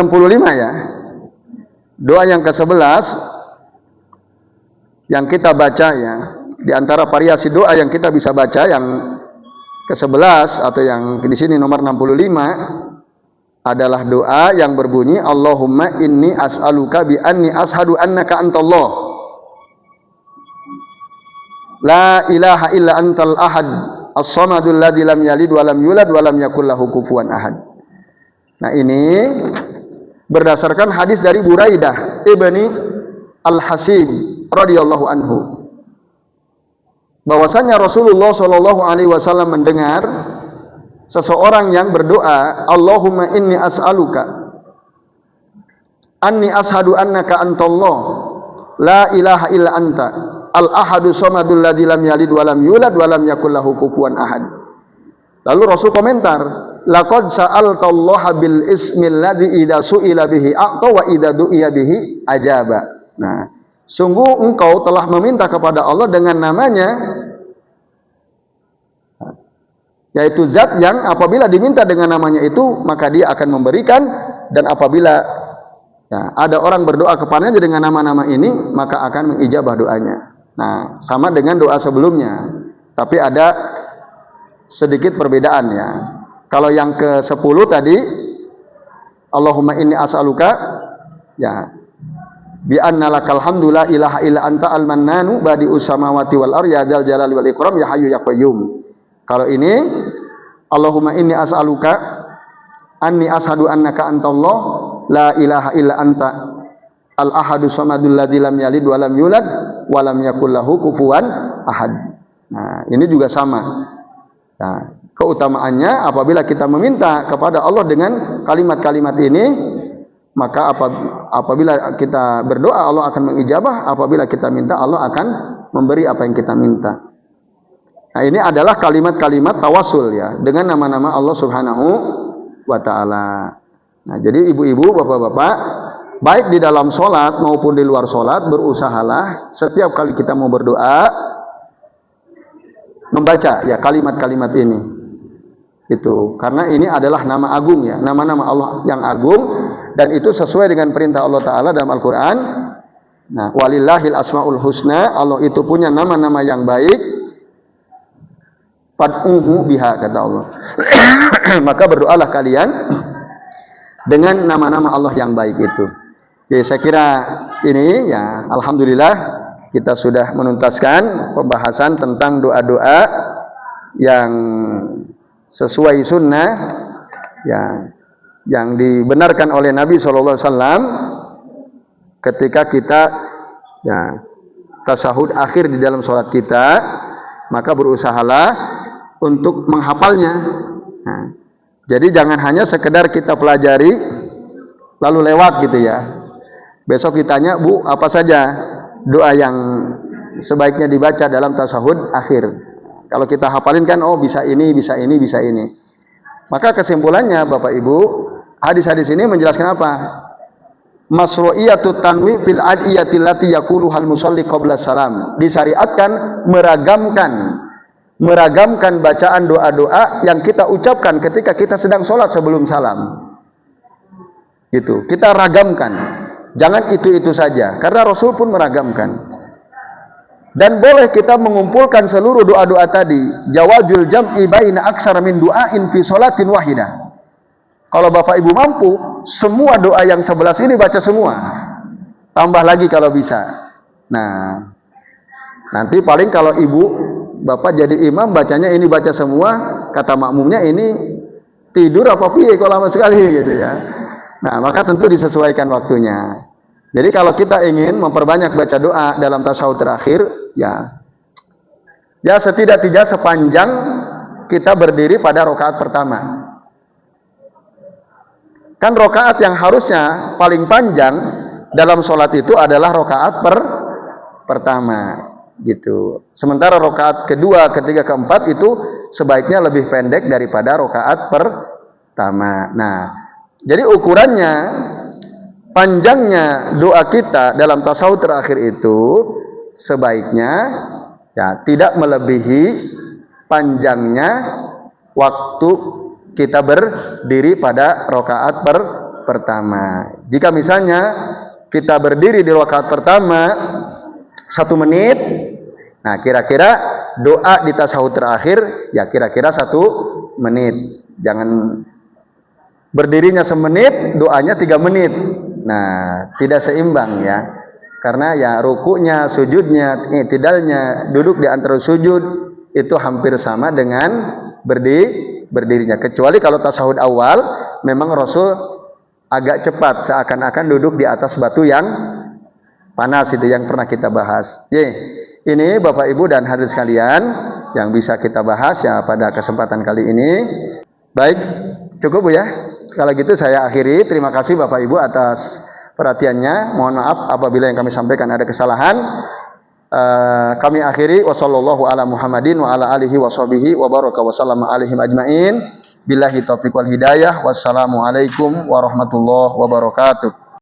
ya. Doa yang ke-11 yang kita baca ya, di antara variasi doa yang kita bisa baca yang ke-11 atau yang di sini nomor 65 adalah doa yang berbunyi Allahumma inni as'aluka bi anni ashadu annaka antallah la ilaha illa antal ahad as-samadul ladzi lam yalid wa lam yulad wa lam yakul lahu kufuwan ahad. Nah, ini berdasarkan hadis dari Buraidah ibni Al-Hasib radhiyallahu anhu, bahwasanya Rasulullah Shallallahu alaihi wasallam mendengar seseorang yang berdoa, Allahumma inni as'aluka anni ashadu annaka antallah la ilaha illa anta al-ahadu samadul ladzi lam yalid wa lam yulad wa lam yakul lahu kufuwan ahad. Lalu Rasul komentar, laqad sa'altallaha bil ismil ladzi idza su'ila bihi a'ta wa idza du'iya bihi ajaba. Nah, sungguh engkau telah meminta kepada Allah dengan namanya, yaitu zat yang apabila diminta dengan namanya itu maka dia akan memberikan, dan apabila ya, ada orang berdoa kepadanya dengan nama-nama ini maka akan mengijabah doanya. Nah, sama dengan doa sebelumnya, tapi ada sedikit perbedaan ya. Kalau yang ke-10 tadi Allahumma inni as'aluka ya bi anna lakal hamdu la ilaha illa anta al-mannanu badi'us samawati wal ardi ya dzal jalali wal ikram ya hayyu ya qayyum. Kalau ini Allahumma inni as'aluka anni ashadu annaka antallah la ilaha illa anta al-ahadu samadul ladzi lam yalid wa lam yulad wa lam yakul lahu kufuwan ahad. Nah, ini juga sama. Nah, keutamaannya apabila kita meminta kepada Allah dengan kalimat-kalimat ini, maka apabila kita berdoa Allah akan mengijabah, apabila kita minta Allah akan memberi apa yang kita minta. Nah, ini adalah kalimat-kalimat tawasul ya, dengan nama-nama Allah Subhanahu wa taala. Nah, jadi ibu-ibu, bapak-bapak, baik di dalam sholat maupun di luar sholat, berusahalah setiap kali kita mau berdoa membaca ya kalimat-kalimat ini. Itu karena ini adalah nama agung ya, nama-nama Allah yang agung, dan itu sesuai dengan perintah Allah Ta'ala dalam Al-Quran. Nah, walillahil asmaul husna, Allah itu punya nama-nama yang baik, fad'uhu biha, kata Allah. Maka berdoalah kalian dengan nama-nama Allah yang baik itu. Oke, saya kira ini ya, alhamdulillah kita sudah menuntaskan pembahasan tentang doa-doa yang sesuai sunnah ya, yang dibenarkan oleh Nabi SAW ketika kita ya tasyahud akhir di dalam sholat kita, maka berusahalah untuk menghafalnya. Nah, jadi jangan hanya sekedar kita pelajari lalu lewat gitu ya. Besok ditanya, Bu, apa saja doa yang sebaiknya dibaca dalam tasyahud akhir? Kalau kita hafalin kan, oh bisa ini, bisa ini, bisa ini. Maka kesimpulannya Bapak Ibu, hadis-hadis ini menjelaskan apa? Masru'iyatut tanwi fil adiyati allati yaquluhal musalli qabla salam. Disyariatkan meragamkan bacaan doa-doa yang kita ucapkan ketika kita sedang sholat sebelum salam. Gitu. Kita ragamkan. Jangan itu-itu saja, karena Rasul pun meragamkan. Dan boleh kita mengumpulkan seluruh doa-doa tadi. Jawazul jam'i baina aksara min du'ain fi sholatin wahidah. Kalau Bapak Ibu mampu, semua doa yang 11 ini baca semua. Tambah lagi kalau bisa. Nah, nanti paling kalau Ibu, Bapak jadi imam, bacanya ini baca semua, kata makmumnya ini tidur apa piye kalau lama sekali gitu ya. Nah, maka tentu disesuaikan waktunya. Jadi kalau kita ingin memperbanyak baca doa dalam tasyahud terakhir, ya setidak-tidaknya sepanjang kita berdiri pada rakaat pertama. Kan rakaat yang harusnya paling panjang dalam sholat itu adalah rakaat pertama, gitu. Sementara rakaat kedua, ketiga, keempat itu sebaiknya lebih pendek daripada rakaat pertama. Nah, jadi ukurannya, panjangnya doa kita dalam tasyahud terakhir itu sebaiknya ya tidak melebihi panjangnya waktu kita berdiri pada rakaat pertama. Jika misalnya kita berdiri di rakaat pertama 1 menit, nah kira-kira doa di tasyahud terakhir ya kira-kira 1 menit. Jangan berdirinya 1 menit, doanya 3 menit. Nah, tidak seimbang ya. Karena ya rukunya, sujudnya, i'tidalnya, duduk di antara sujud itu hampir sama dengan berdirinya. Kecuali kalau tasyahud awal memang Rasul agak cepat, seakan-akan duduk di atas batu yang panas, itu yang pernah kita bahas. Ini Bapak Ibu dan hadirin sekalian yang bisa kita bahas ya pada kesempatan kali ini. Baik, cukup Bu ya. Kalau gitu saya akhiri. Terima kasih Bapak Ibu atas perhatiannya. Mohon maaf apabila yang kami sampaikan ada kesalahan. Kami akhiri. Wassallallahu ala Muhammadin wa ala alihi wa sahbihi wa baraka wa sallama alaihim ajmain. Billahi taufiq wal hidayah. Wassalamualaikum warahmatullahi wabarakatuh.